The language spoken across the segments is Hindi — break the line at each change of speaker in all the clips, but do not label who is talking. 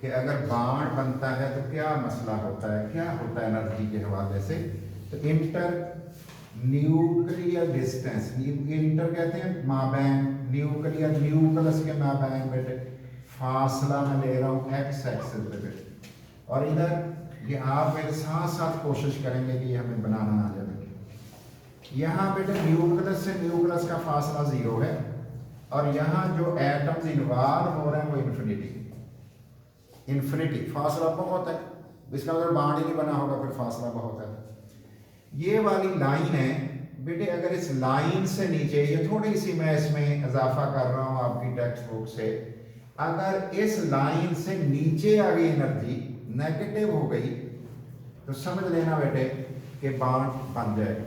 कि अगर बाण बनता है तो क्या मसला होता है, क्या होता है एनर्जी के हवाले से। तो इंटर न्यूक्लियर डिस्टेंस, इंटर कहते हैं माबैन, न्यूक्लियर न्यूक्लियस के माबैन बेटे फासला मैं ले रहा हूँ एक्स एक्सिस पे बेटे, और इधर ये आप मेरे साथ साथ कोशिश करेंगे कि ये हमें बनाना आ जाए। यहाँ बेटे न्यूक्लियस से न्यूक्लियस का फासला 0 है, और यहाँ जो एटम्स इन्वॉल्व हो रहे हैं वो इन्फिनिटी, इन्फिनिटी फासला बहुत है, इसका मतलब बाण ही नहीं बना होगा, फिर फासला बहुत है। ये वाली लाइन है बेटे, अगर इस लाइन से नीचे, ये थोड़ी सी मैं इसमें इजाफा कर रहा हूँ आपकी टेक्स्ट बुक से, अगर इस लाइन से नीचे आ गई एनर्जी नेगेटिव हो गई तो समझ लेना बेटे कि बाण बन जाएगा,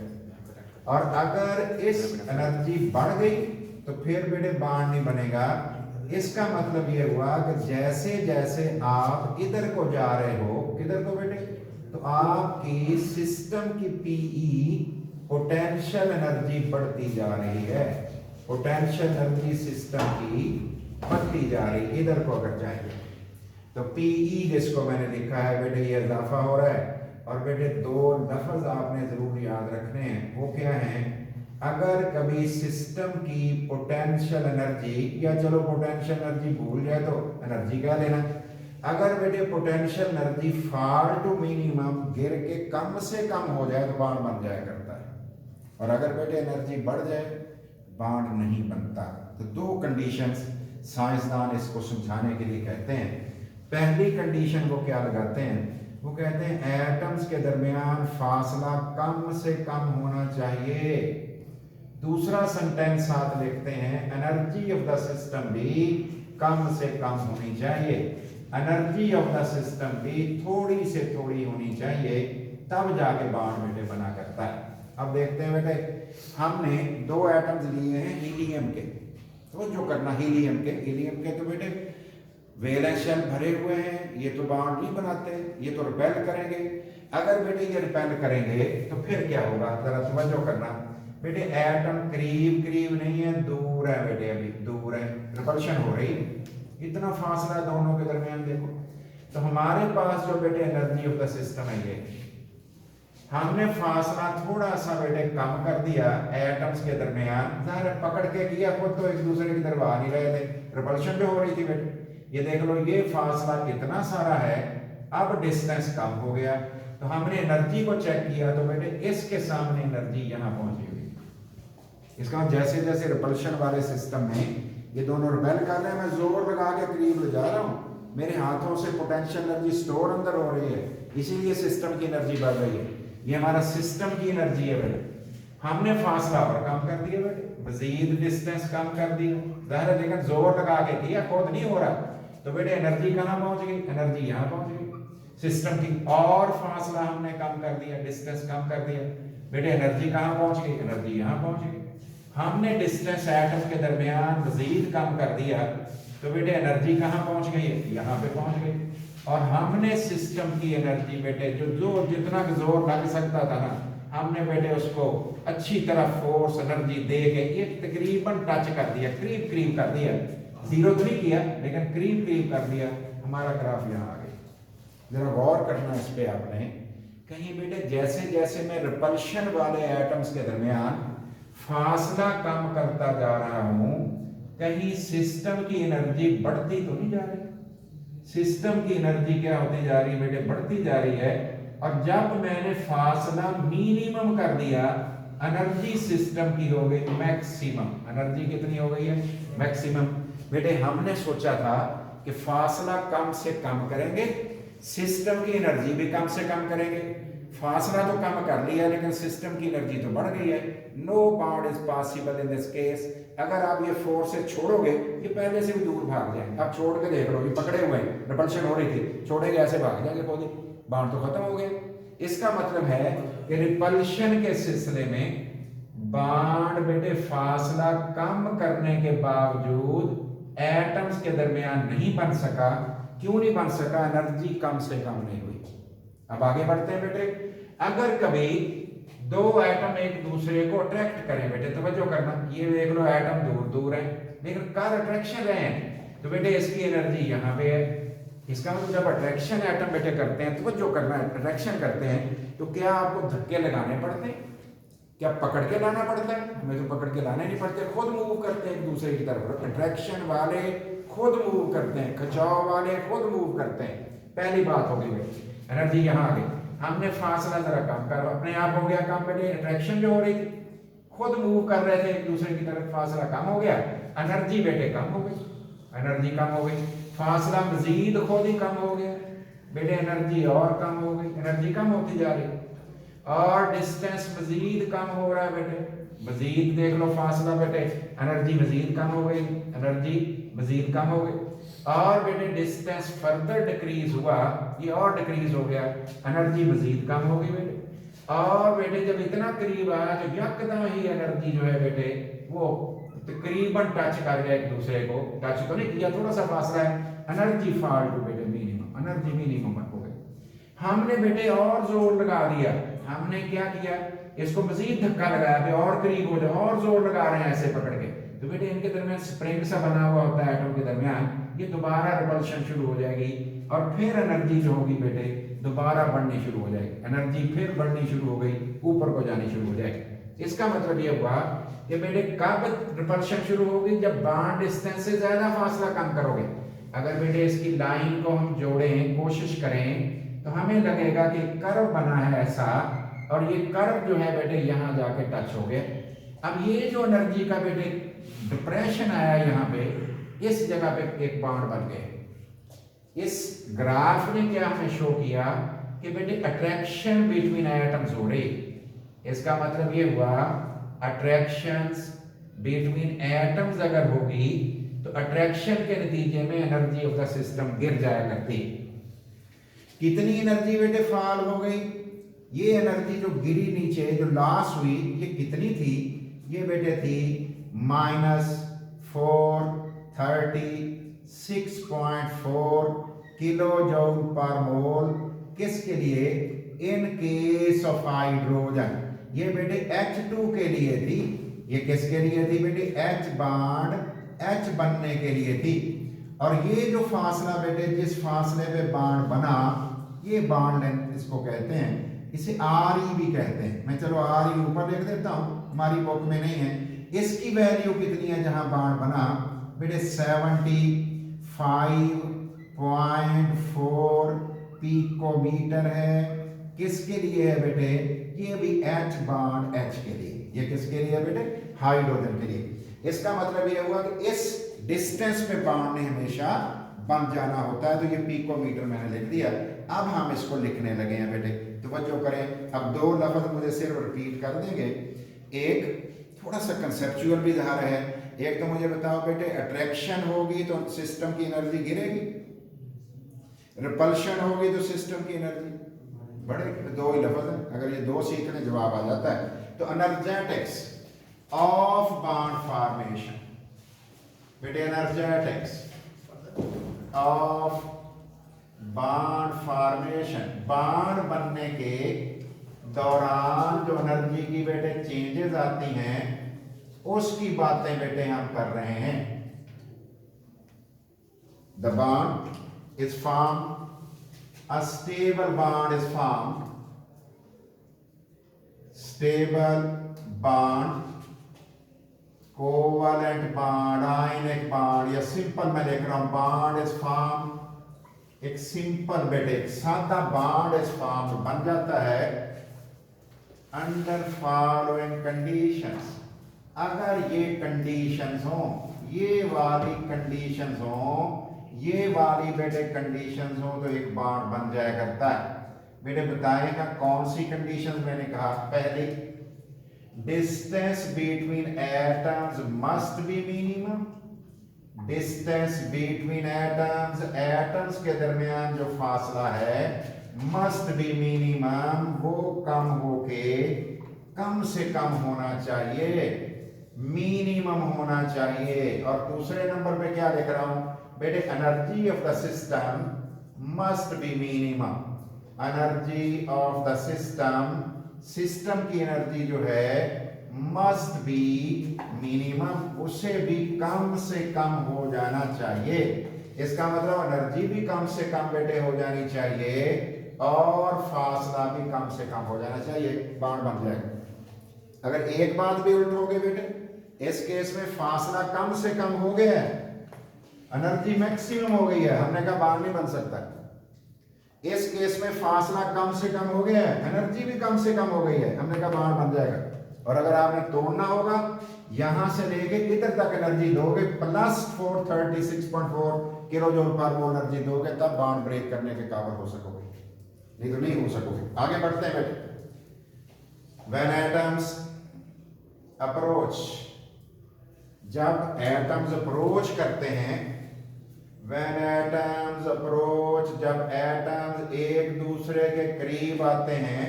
और अगर इस एनर्जी बढ़ गई तो फिर बेटे बाण नहीं बनेगा। इसका मतलब ये हुआ कि जैसे जैसे आप इधर को जा रहे हो, किधर को बेटे, तो आपकी सिस्टम की पीई पोटेंशियल एनर्जी बढ़ती जा रही है, पोटेंशियल एनर्जी सिस्टम की बढ़ती जा रही है। इधर को अगर जाएंगे तो पीई जिसको मैंने लिखा है बेटे ये इजाफा हो रहा है, और बेटे दो लफ्ज आपने जरूर याद रखने हैं, वो क्या है, अगर कभी सिस्टम की पोटेंशियल एनर्जी, या चलो पोटेंशियल एनर्जी भूल जाए तो एनर्जी क्या लेना, अगर बेटे potential energy fall to minimum गिर के कम से कम हो जाए तो बाण बन जाया करता है, और अगर बेटे एनर्जी बढ़ जाए बाण नहीं बनता। तो दो कंडीशंस साइंसदान इसको समझाने के लिए कहते हैं। पहली कंडीशन वो क्या लगाते हैं, वो कहते हैं एटम्स के दरमियान फासला कम से कम होना चाहिए। दूसरा सेंटेंस साथ लिखते हैं एनर्जी ऑफ द सिस्टम भी कम से कम होनी चाहिए, एनर्जी ऑफ द सिस्टम भी थोड़ी से थोड़ी होनी चाहिए, तब जाके बाण बेटे बना करता है। अब देखते हैं बेटे, हमने दो एटम्स लिए हैं हीलियम के, तो जो करना हीलियम के तो बेटे वैलेंस शेल भरे हुए हैं, ये तो बाण नहीं बनाते, ये तो रिपेल करेंगे। अगर बेटे ये रिपेल करेंगे तो फिर क्या होगा, जरा तवज्जो करना बेटे, एटम करीब करीब नहीं है, दूर है बेटे, अभी दूर है, रिपल्शन हो रही है, इतना फासला दोनों के दरमियान देखो। तो हमारे पास जो बेटे एनर्जी ऑफ द सिस्टम है, ये हमने फासला थोड़ा सा बेटे कम कर दिया एटम्स के दरमियान, ज़ाहिर पकड़ के किया, खुद तो एक दूसरे की तरफ आ नहीं रहे थे, रिपल्शन भी हो रही थी बेटे। ये देख लो, ये फासला कितना सारा है, अब डिस्टेंस कम हो गया, तो हमने एनर्जी को चेक किया तो बेटे इसके सामने एनर्जी यहाँ पहुंची हुई। इसका जैसे जैसे रिपल्शन वाले सिस्टम में ये दोनों रिपेल कर रहे हैं, मैं जोर लगा के करीब ले जा रहा हूँ, मेरे हाथों से पोटेंशियल एनर्जी स्टोर अंदर हो रही है, इसीलिए सिस्टम की एनर्जी बढ़ रही है। ये हमारा सिस्टम की एनर्जी है बेटे, हमने फासला और कम कर दिया बेटे, मजीद डिस्टेंस कम कर दिया, जाहिर है, लेकिन जोर लगा के किया, खुद नहीं हो रहा, तो बेटे एनर्जी कहाँ पहुंच गई, एनर्जी यहाँ पहुंच गई सिस्टम की, और फासला हमने कम कर दिया, डिस्टेंस कम कर दिया, बेटे एनर्जी कहाँ पहुंच गई, एनर्जी यहाँ पहुंच गई। हमने डिस्टेंस एटम के दरमियान मजीद कम कर दिया तो बेटे एनर्जी कहाँ पहुंच गई है, यहाँ पे पहुंच गई। और हमने सिस्टम की एनर्जी बेटे जो जितना जोर लग सकता था ना, हमने बेटे उसको अच्छी तरह फोर्स एनर्जी दे के ये तकरीबन टच कर दिया, करीब करीब कर दिया, जीरो तो नहीं किया लेकिन करीब करीब कर दिया। हमारा ग्राफ यहाँ आ गया, जरा गौर करना इस पे आपने, कहीं बेटे जैसे जैसे मैं रिपल्शन वाले एटम्स के दरमियान फासला कम करता जा रहा हूं, कहीं सिस्टम की एनर्जी बढ़ती तो नहीं जा रही, सिस्टम की एनर्जी क्या होती जा रही है बेटे, बढ़ती जा रही है। और जब मैंने फासला मिनिमम कर दिया, एनर्जी सिस्टम की हो गई मैक्सिमम, एनर्जी कितनी हो गई है, मैक्सिमम। बेटे हमने सोचा था कि फासला कम से कम करेंगे, सिस्टम की एनर्जी भी कम से कम करेंगे, फासला तो कम कर लिया लेकिन सिस्टम की एनर्जी तो बढ़ गई है। No bond is possible in this case. अगर आप ये फोर्स से छोड़ोगे ये पहले से भी दूर भाग जाएंगे, आप छोड़ के देख लो, ये पकड़े हुए हैं, रिपल्शन हो रही थी, छोड़ेंगे ऐसे भाग जाएंगे पौधे, बाउंड तो खत्म हो गए। इसका मतलब है कि रिपल्शन के सिलसिले में बाउंड बेटे फासला कम करने के बावजूद एटम्स के दरमियान नहीं बन सका। क्यों नहीं बन सका, एनर्जी कम से कम नहीं हुई। अब आगे बढ़ते हैं बेटे, अगर कभी दो एटम एक दूसरे को अट्रैक्ट करें बेटे, तवज्जो करना, ये देख लो एटम दूर दूर है लेकिन कर अट्रैक्शन रहे हैं, तो बेटे इसकी एनर्जी यहाँ पे है,
इसका मतलब जब अट्रैक्शन एटम बेटे करते हैं तो वो जो करना है अट्रैक्शन करते हैं तो क्या आपको धक्के लगाने पड़ते हैं, क्या पकड़ के लाना पड़ता है? हमें तो पकड़ के लाने नहीं पड़ते, खुद मूव करते हैं एक दूसरे की तरफ। अट्रैक्शन वाले खुद मूव करते हैं, खिंचाव वाले खुद मूव करते हैं। पहली बात हो गई बेटे, एनर्जी यहाँ आ गई। हमने फासला जरा कम करो, अपने आप हो गया कम बेटे। अट्रैक्शन जो हो रही थी, खुद मूव कर रहे थे एक दूसरे की तरफ, फासला कम हो गया, एनर्जी बेटे कम हो गई, एनर्जी कम हो गई। फासला मजीद खुद ही कम हो गया बेटे, एनर्जी और कम हो गई, एनर्जी कम होती जा रही, और डिस्टेंस मजीद कम हो रहा है बेटे। मजीद देख लो फासला बेटे, एनर्जी मजीद कम हो गई, एनर्जी मजीद कम हो गई, और बेटे डिस्टेंस फर्दर डिक्रीज हुआ, ये और डिक्रीज हो गया, एनर्जी मजीद कम हो गई बेटे। और बेटे जब इतना करीब आया तो यकदम ही एनर्जी जो है बेटे वो तकरीबन टच कर गया एक दूसरे को, टच तो नहीं किया, थोड़ा सा फासला है, एनर्जी फॉल टू बेटे मिनिमम, एनर्जी मिनिमम हो गई। हमने बेटे और जोर लगा दिया, हमने क्या किया, इसको मजीद धक्का लगाया भी और करीब हो जाए, और जोर लगा रहे हैं ऐसे पकड़ के, तो बेटे इनके दरमियान स्प्रिंग सा बना हुआ होता है एटम के दरमियान, ये दोबारा रिपल्शन शुरू हो जाएगी, और फिर एनर्जी जो होगी बेटे दोबारा बढ़नी शुरू हो जाएगी, एनर्जी फिर बढ़नी शुरू हो गई, ऊपर को जानी शुरू हो जाएगी। इसका मतलब ये हुआ कि बेटे कब रिपल्शन शुरू होगी, जब बॉन्ड डिस्टेंस से ज्यादा फासला कम करोगे। अगर बेटे इसकी लाइन को हम जोड़ें, कोशिश करें, तो हमें लगेगा कि कर्व बना है ऐसा, और ये कर्व जो है बेटे यहाँ जाके टच हो गया। अब ये जो एनर्जी का बेटे डिप्रेशन आया यहाँ पे, इस जगह पे एक बॉन्ड बन गए। इस ग्राफ ने क्या हमें शो किया कि बेटे अट्रैक्शन बिटवीन एटम्स हो रही। इसका मतलब ये हुआ अट्रैक्शंस बिटवीन एटम्स अगर होगी तो अट्रैक्शन के नतीजे में एनर्जी ऑफ द सिस्टम गिर जाया करती। कितनी एनर्जी बेटे फॉल हो गई, ये एनर्जी जो गिरी नीचे, जो लॉस हुई, ये कितनी थी, ये बेटे थी -436.4 किलो जूल पर मोल। किसके लिए? इन केस ऑफ हाइड्रोजन, ये बेटे H2 के लिए थी। ये किसके लिए थी बेटे? H बॉन्ड H बनने के लिए थी। और ये जो फासला बेटे, जिस फासले पे बॉन्ड बना, ये बॉन्ड लेंथ इसको कहते हैं, इसे RE भी कहते हैं। मैं चलो RE ऊपर लिख देता हूं, हमारी बुक में नहीं है। इसकी वैल्यू कितनी है जहां बॉन्ड बना बेटे? 75.4 पिकोमीटर है। किसके लिए है बेटे? ये भी H बॉन्ड H के लिए। ये किसके लिए है बेटे? हाइड्रोजन के लिए। इसका मतलब ये हुआ कि इस डिस्टेंस पे बॉन्ड ने हमेशा बन जाना होता है, तो ये पिकोमीटर मैंने लिख दिया। अब हम इसको लिखने लगे हैं बेटे, तो जो करें, अब दो लफ्ज मुझे सिर्फ रिपीट कर देंगे। एक थोड़ा सा कंसेप्चुअल भी ज़ाहिर है। एक तो मुझे बताओ बेटे, अट्रैक्शन होगी तो सिस्टम की एनर्जी गिरेगी, रिपल्शन होगी तो सिस्टम की एनर्जी बढ़ेगी। दो ही लफ्ज है, अगर ये दो सीखने जवाब आ जाता है। तो एनर्जेटिक्स ऑफ बॉन्ड फॉर्मेशन बेटे, energetics of bond formation, bond बनने के दौरान जो एनर्जी की बेटे चेंजेस आती हैं, उसकी बातें बेटे हम कर रहे हैं। The bond is form, a stable bond is formed, stable bond, covalent bond, ionic bond, या सिंपल मैं लिख रहा हूं, bond is formed, एक सिंपल बेटे एक सादा बॉन्ड इज फॉर्म बन जाता है अंडर फॉलोइंग कंडीशंस। अगर ये कंडीशंस हो, ये वाली कंडीशंस हो, ये वाली बेटे कंडीशंस हो, तो एक बॉन्ड बन जाया करता है। बेटे बताएगा कौन सी कंडीशंस? मैंने कहा पहली, distance between atoms must be minimum. Distance between atoms, atoms के दरमियान जो फासला है, मस्ट बी मिनिमम, वो कम होके कम से कम होना चाहिए, मिनिमम होना चाहिए। और दूसरे नंबर पे क्या लिख रहा हूं बेटे? Energy of the system must be minimum. Energy of the system, system की एनर्जी जो है मस्ट बी मिनिमम, उसे भी कम से कम हो जाना चाहिए।
इसका मतलब एनर्जी भी कम से कम बेटे हो जानी चाहिए और फासला भी कम से कम हो जाना चाहिए, बाण बन जाएगा। अगर एक बात भी उल्ट हो गई बेटे, इस केस में फासला कम से कम हो गया है, एनर्जी मैक्सिमम हो गई है, हमने कहा बाण नहीं बन सकता। इस केस में फासला कम से कम हो गया है, एनर्जी भी कम से कम हो गई है, हमने कहा बाण बन जाएगा। और अगर आपने तोड़ना होगा यहां से लेके इधर तक एनर्जी दोगे प्लस 436.4 किलो जूल पर मोल एनर्जी दोगे, तब बाण ब्रेक करने के काबिल हो सकोगे, नहीं तो नहीं हो सकोगे। आगे बढ़ते हैं बेटे। व्हेन एटम्स अप्रोच, जब एटम्स अप्रोच करते हैं, व्हेन एटम्स अप्रोच, जब एटम्स एक दूसरे के करीब आते हैं,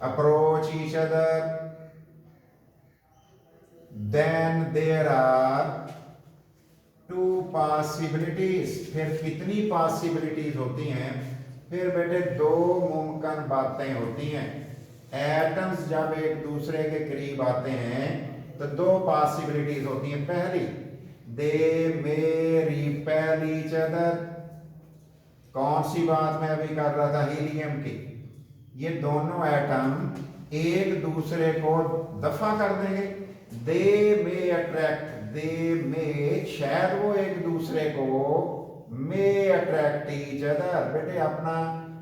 approach each other, then there are two possibilities, फिर कितनी पॉसिबिलिटीज होती हैं? फिर बेटे दो मुमकिन बातें होती हैं। एटम्स जब एक दूसरे के करीब आते हैं तो दो पॉसिबिलिटीज होती हैं। पहली, दे मे रिपेल ईच अदर, कौन सी बात मैं अभी कर रहा था, हीलियम की। ये दोनों एटम एक दूसरे को दफा कर देंगे। दे मे अट्रैक्ट, दे मे, शायद वो एक दूसरे को, मे अट्रैक्ट ईच अदर, बेटे अपना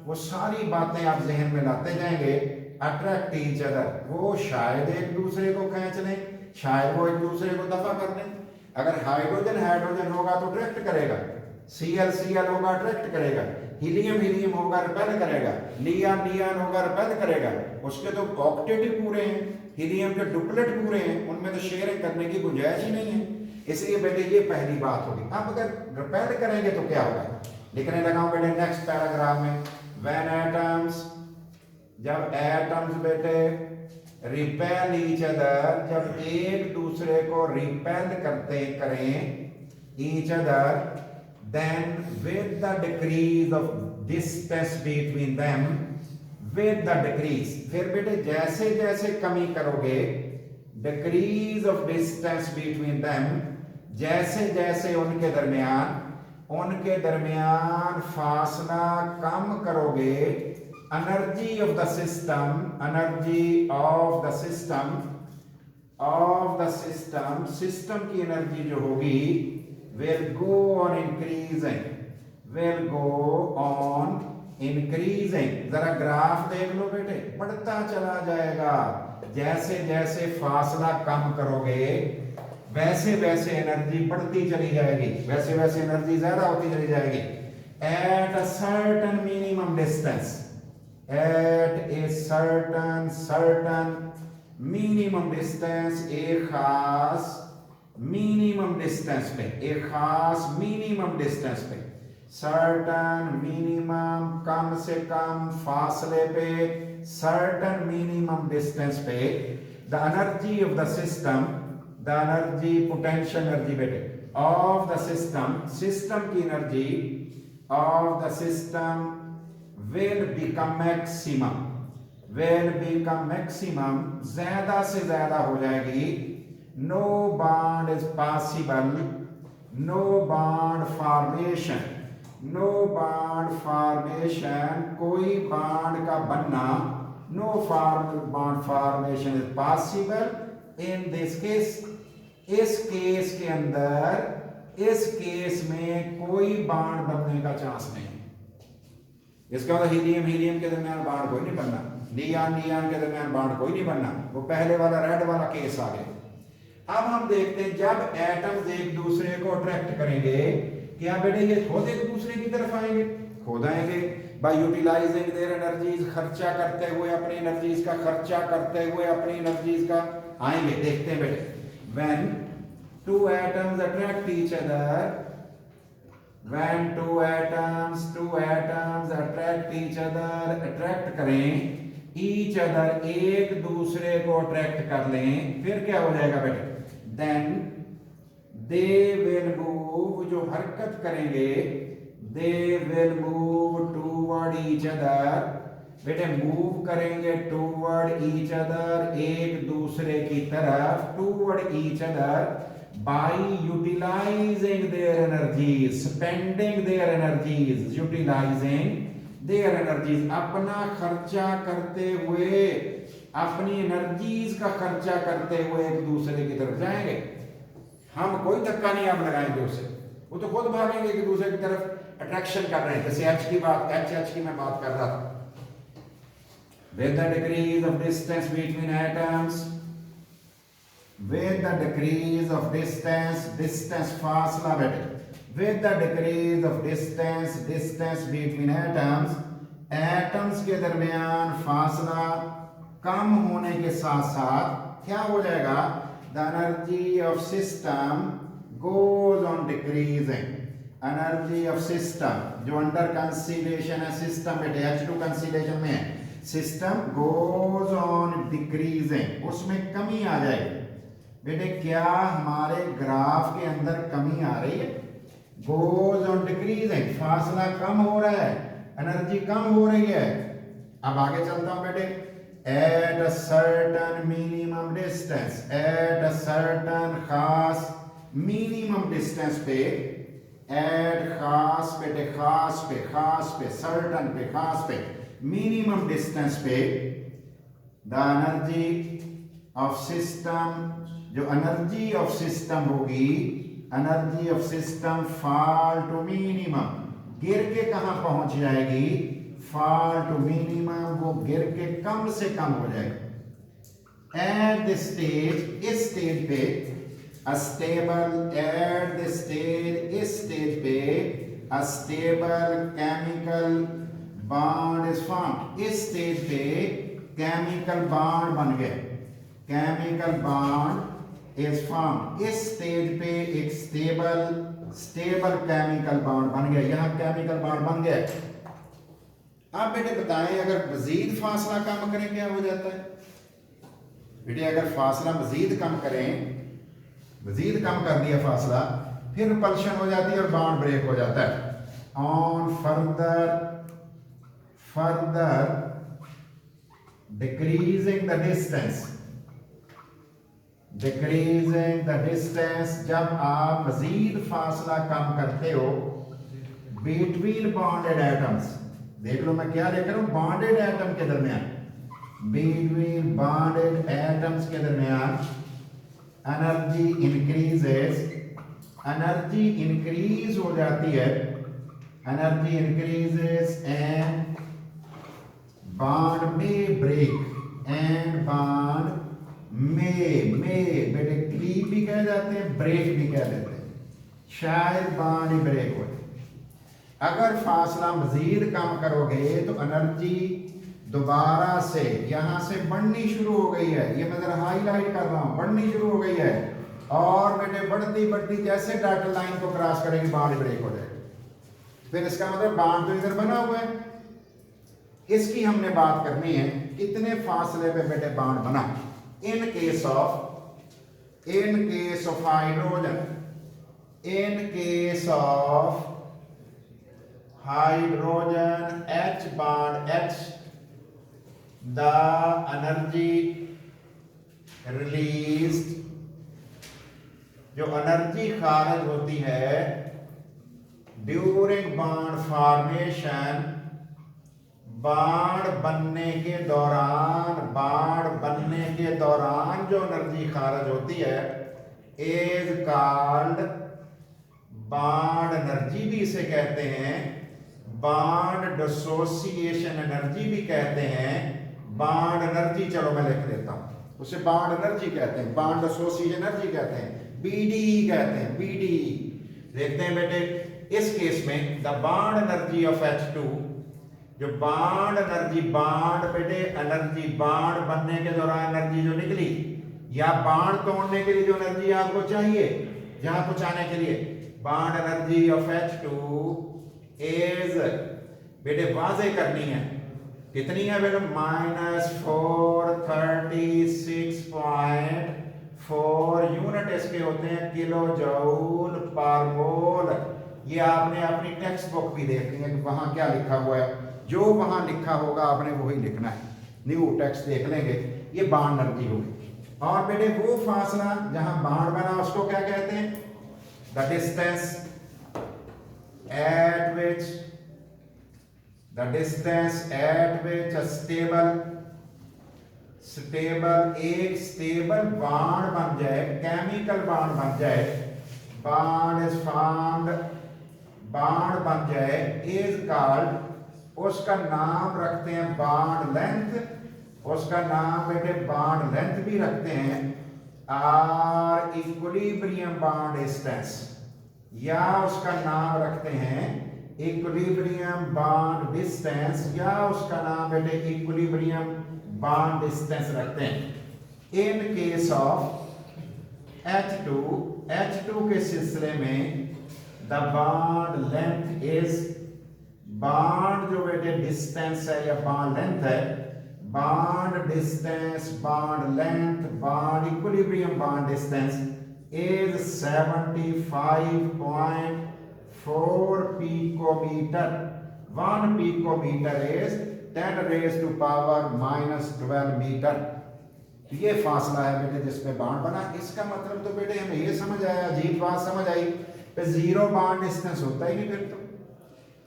वो सारी बातें आप जहन में लाते जाएंगे। अट्रैक्ट ईच अदर, वो शायद एक दूसरे को खींच लें, शायद वो एक दूसरे को दफा कर लें। अगर हाइड्रोजन हाइड्रोजन होगा तो अट्रैक्ट करेगा, Cl Cl होगा अट्रैक्ट करेगा, हीलियम हीलियम होगा रिपेल करेगा, नियॉन नियॉन होगा रिपेल करेगा। उसके तो ऑक्टेट ही पूरे हैं, हीलियम के डुप्लेट पूरे हैं, उनमें तो शेयरिंग करने की गुंजाइश ही नहीं है। इसलिए बेटे ये पहली बात होगी। अब अगर रिपेल करेंगे तो क्या होगा, लिखने लगा हूं बेटे नेक्स्ट पैराग्राफ में। व्हेन एटम्स, जब एटम्स बेटे रिपेल ईच अदर, जब एक दूसरे को रिपेल करते करें each other, then with the decrease of distance between them, with the decrease, फिर बेटे जैसे जैसे कमी करोगे, decrease of distance between them, जैसे जैसे उनके दरमियान फासला कम करोगे, energy of the system, energy of the system, of the system, system की एनर्जी जो होगी will go on increasing, will go on increasing। जरा ग्राफ देख लो बेटे, बढ़ता चला जाएगा। जैसे जैसे फासला कम करोगे वैसे वैसे एनर्जी बढ़ती चली जाएगी, वैसे वैसे एनर्जी ज्यादा होती चली जाएगी। At a certain minimum distance, at a certain minimum distance, एक खास मिनिमम डिस्टेंस पे, एक खास मिनिमम डिस्टेंस पे, सर्टन मिनिमम कम से कम फासले पे, सर्टन मिनिमम डिस्टेंस पे, the energy of the system, the energy potential energy बेटे ऑफ द सिस्टम, सिस्टम की energy of the system will become maximum, will become maximum, ज्यादा से ज्यादा हो जाएगी। No bond is possible, no bond formation, no bond formation, कोई bond का बनना, no bond formation is possible in this case, इस केस के अंदर, इस केस में कोई बॉन्ड बनने का चांस नहीं। इसका मतलब हीलियम हीलियम के दरमियान बॉन्ड कोई नहीं बनना, नियॉन नियॉन के दरमियान बॉन्ड कोई नहीं बनना, वो पहले वाला रेड वाला केस आ गया। अब हम देखते हैं जब एटम्स एक दूसरे को अट्रैक्ट करेंगे, क्या बेटे ये खुद एक दूसरे की तरफ आएंगे, खुद आएंगे बाय यूटिलाइजिंग देयर एनर्जीज, खर्चा करते हुए अपनी एनर्जीज का, खर्चा करते हुए अपनी एनर्जीज का आएंगे। देखते हैं बेटे, when two atoms attract each other, when two atoms attract each other, attract करें ईच अदर, एक दूसरे को अट्रैक्ट कर लें, फिर क्या हो जाएगा बेटे, then they will move, जो हरकत करेंगे, they will move toward each other, बेटे मूव करेंगे toward each other, एक दूसरे की तरफ, toward each other
by utilizing their energies, spending their energies, utilizing their energies, अपना खर्चा करते हुए, अपनी एनर्जीज का खर्चा करते हुए एक दूसरे की तरफ जाएंगे। हम कोई धक्का नहीं आप लगाएंगे उसे, वो तो खुद भागेंगे कि दूसरे की तरफ अट्रैक्शन कर रहे हैं। जैसे एच की मैं बात कर रहा था, with the decrease of distance between atoms, with the decrease of distance फासला बेटे, with the decrease of distance between atoms के दरमियान फासला कम होने के साथ साथ क्या हो जाएगा, the energy of system goes on decreasing, energy of system जो अंडर कंसीडरेशन है सिस्टम बेटे, H2 कंसीडरेशन में है, सिस्टम goes on decreasing, उसमें कमी आ जाएगी बेटे। क्या हमारे ग्राफ के अंदर कमी आ रही है, goes on decreasing, फासला कम हो रहा है, एनर्जी कम हो रही है। अब आगे चलता हूं बेटे, at a certain minimum distance, at a certain खास minimum distance पे, at खास बेटे, खास पे certain पे, खास पे minimum distance पे, the energy of system, जो एनर्जी ऑफ सिस्टम होगी, energy of system fall to minimum, गिर के कहां पहुंच जाएगी, फॉल टू मिनिमम, वो गिर के कम से कम हो जाएगा। एट दिस स्टेज, इस स्टेज पे स्टेबल, एट दिस स्टेज, इस स्टेज पे stable chemical bond is formed, इस स्टेज पे केमिकल बॉन्ड बन गए, केमिकल बॉन्ड इज फॉर्म्ड, इस स्टेज पे एक स्टेबल केमिकल बॉन्ड बन गया, यहां केमिकल बॉन्ड बन गया। अब बेटे बताएं अगर मजीद फासला कम करें क्या हो जाता है बेटे, अगर फासला मजीद कम करें, मजीद कम कर दिया फासला, फिर रिपल्शन हो जाती है और बॉन्ड ब्रेक हो जाता है। On further decreasing the distance, decreasing the distance, जब आप मजीद फासला कम करते हो बिटवीन बॉन्डेड एटम्स, देख लो मैं क्या लिख रहा हूं, बॉन्डेड एटम के दरमियान, बिटवीन बॉन्डेड एटम्स के दरमियान एनर्जी इंक्रीजेस, एनर्जी इंक्रीज हो जाती है, एनर्जी इंक्रीजेस एंड बॉन्ड में ब्रेक, एंड बॉन्ड में बेटे क्लीप भी कह जाते हैं, ब्रेक भी कह देते हैं, शायद बॉन्ड ही ब्रेक हो। अगर फासला मजीद कम करोगे तो एनर्जी दोबारा से यहां से बढ़नी शुरू हो गई है, ये मैं जरा हाईलाइट कर रहा हूं, बढ़नी शुरू हो गई है, और बेटे बढ़ती जैसे डॉटेड लाइन को क्रॉस करेगी बॉन्ड ब्रेक हो जाएगी। फिर इसका मतलब बॉन्ड तो इधर बना हुआ है, इसकी हमने बात करनी है कितने फासले पे बेटे बॉन्ड बना। In case of hydrogen, in case of hydrogen H bond H, the energy released, जो एनर्जी खारिज होती है ड्यूरिंग बॉन्ड फॉर्मेशन, बाण बनने के दौरान जो एनर्जी खारिज होती है इज कॉल्ड बॉन्ड एनर्जी भी इसे कहते हैं, बॉन्ड डिसोसिएशन एनर्जी भी कहते हैं, बॉन्ड एनर्जी चलो मैं लिख देता हूं, उसे बॉन्ड एनर्जी कहते हैं, बॉन्ड डिसोसिएशन एनर्जी कहते हैं, बीडी कहते हैं, बीडी। देखते हैं बेटे इस केस में the bond energy of H2, जो बॉन्ड एनर्जी, बॉन्ड बेटे एनर्जी, बॉन्ड बनने के दौरान एनर्जी जो निकली या बॉन्ड तोड़ने के लिए जो एनर्जी आपको चाहिए जहां पहुंचाने के लिए, bond energy of H2 is बेटे वाजे करनी है, कितनी है बेटे, -436.4 यूनिट इसके होते हैं किलो जूल पर मोल। ये आपने अपनी टेक्स्ट बुक भी देखनी है कि वहां क्या लिखा हुआ है, जो वहां लिखा होगा आपने वही लिखना है, न्यू टेक्स्ट देख लेंगे, ये बॉन्ड एनर्जी होगी।
और बेटे वो फासला जहां बाण बना उसको क्या कहते हैं? The distance eight which a एक स्टेबल बाण बन जाए, केमिकल बाण बन जाए, बाण बन जाए इज कॉल्ड, उसका नाम रखते हैं बाण लेंथ, उसका नाम बेटे बाण लेंथ भी रखते हैं, और इक्विलिब्रियम बाण डिस्टेंस, या उसका नाम रखते हैं इक्विलिब्रियम बाण डिस्टेंस, या उसका नाम बेटे इक्विलिब्रियम बाण डिस्टेंस रखते हैं। इन केस ऑफ H2 के सिलसिले में द बाण लेंथ इज, बाण जो बेटे डिस्टेंस है या बाण लेंथ है, बाण डिस्टेंस, बाण length, bond equilibrium bond distance is 75.4 picometre. 1 picometre is 10 raised to power -12 metre. ये फासला है बेटे जिस पे बाण बना। इसका मतलब तो बेटे हमें ये समझ आया, अजीब बात समझ आई, पे जीरो बाण डिस्टेंस होता ही नहीं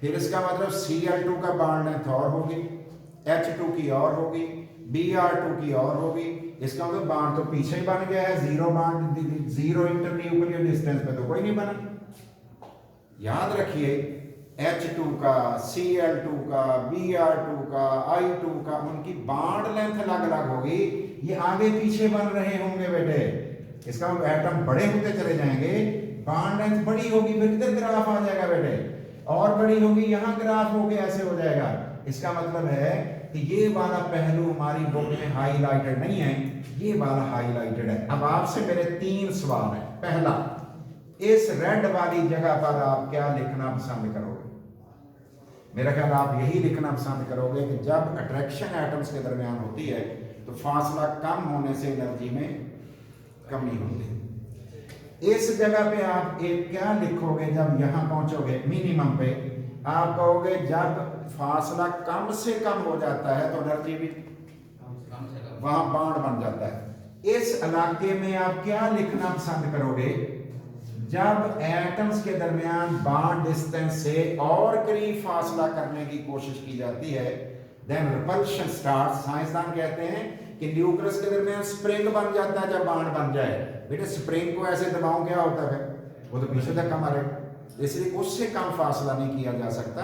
फिर इसका मतलब Cl2 का बाण लेंथ और होगी, H2 की और होगी, Br2 की और होगी। इसका मतलब बाण तो पीछे ही बन गया है, जीरो इंटरन्यूक्लियर डिस्टेंस पे तो कोई नहीं बना। याद रखिए H2 का, Cl2 का, Br2 का, I2 का, उनकी बाण लेंथ अलग अलग होगी, ये आगे पीछे बन रहे होंगे बेटे। इसका मतलब एटम बड़े होते चले जाएंगे, बाण लेंथ बड़ी होगी, फिर इधर ग्राफ आ जाएगा बेटे, और बड़ी होगी यहाँ ग्राफ होके ऐसे हो जाएगा। इसका मतलब है कि ये वाला पहलू हमारी बुक में हाईलाइटेड नहीं है, ये वाला हाईलाइटेड है। अब आपसे मेरे 3 सवाल है। पहला, इस रेड वाली जगह पर आप क्या लिखना पसंद करोगे? मेरा ख्याल आप यही लिखना पसंद करोगे कि जब अट्रैक्शन एटम्स के दरमियान होती है तो फासला कम होने से एनर्जी में कमी होती है। इस जगह पे आप एक क्या लिखोगे जब यहां पहुंचोगे मिनिमम पे? आप कहोगे जब फासला कम से कम हो जाता है तो एनर्जी भी वहां बाण बन जाता है। इस इलाके में आप क्या लिखना पसंद करोगे? जब एटम्स के दरमियान बाण डिस्टेंस से और करीब फासला करने की कोशिश की जाती है, देन रिपल्शन स्टार्ट। साइंसदान कहते हैं कि न्यूक्लियस के दरमियान स्प्रिंग बन जाता है जब बाण बन जाए। बेटे स्प्रिंग को ऐसे दबाऊं क्या होता है? वो तो पीछे तक हमारे, इसलिए उससे कम फासला नहीं किया जा सकता।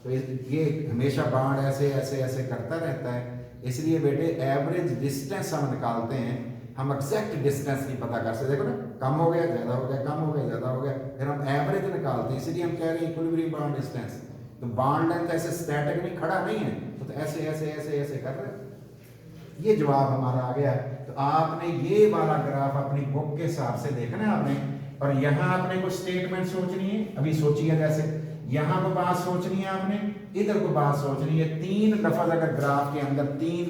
तो ये हमेशा बाण ऐसे ऐसे ऐसे करता रहता है। इसलिए बेटे एवरेज डिस्टेंस हम निकालते हैं, हम एग्जैक्ट डिस्टेंस नहीं पता कर सकते। देखो ना, कम हो गया ज्यादा हो गया, कम हो गया ज्यादा हो गया, फिर हम एवरेज निकालते हैं। इसलिए हम कह रहे हैं इक्विलिब्रियम बाण डिस्टेंस। तो बाण लेंथ ऐसे स्टैटिक नहीं, खड़ा नहीं है, तो ऐसे ऐसे ऐसे ऐसे कर रहे हैं। ये जवाब हमारा आ गया। तो आपने ये वाला ग्राफ अपनी बुक के हिसाब से देखना है आपने, और यहाँ आपने कुछ स्टेटमेंट सोचनी है। अभी सोचिए, जैसे यहाँ को बात सोचनी है आपने, इधर को बात सोचनी है। 3 लफ्ज अगर ग्राफ के अंदर 3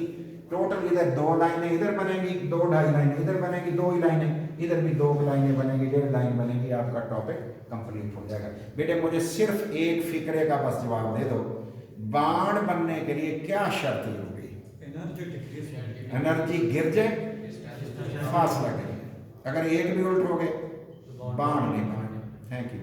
टोटल, इधर 2 लाइनें इधर बनेगी, 2 2.5 लाइनें इधर बनेगी, 2 ही लाइनें इधर भी, 2 लाइनें बनेगी, 1.5 लाइन बनेगी, आपका टॉपिक कंप्लीट हो जाएगा। बेटे मुझे सिर्फ एक फिक्रे का बस जवाब दे दो, बाण बनने के लिए क्या शर्त होगी? एनर्जी गिर जाए, फासला गिर। अगर एक भी उल्ट हो गए बाण नहीं बनेगा। Thank you.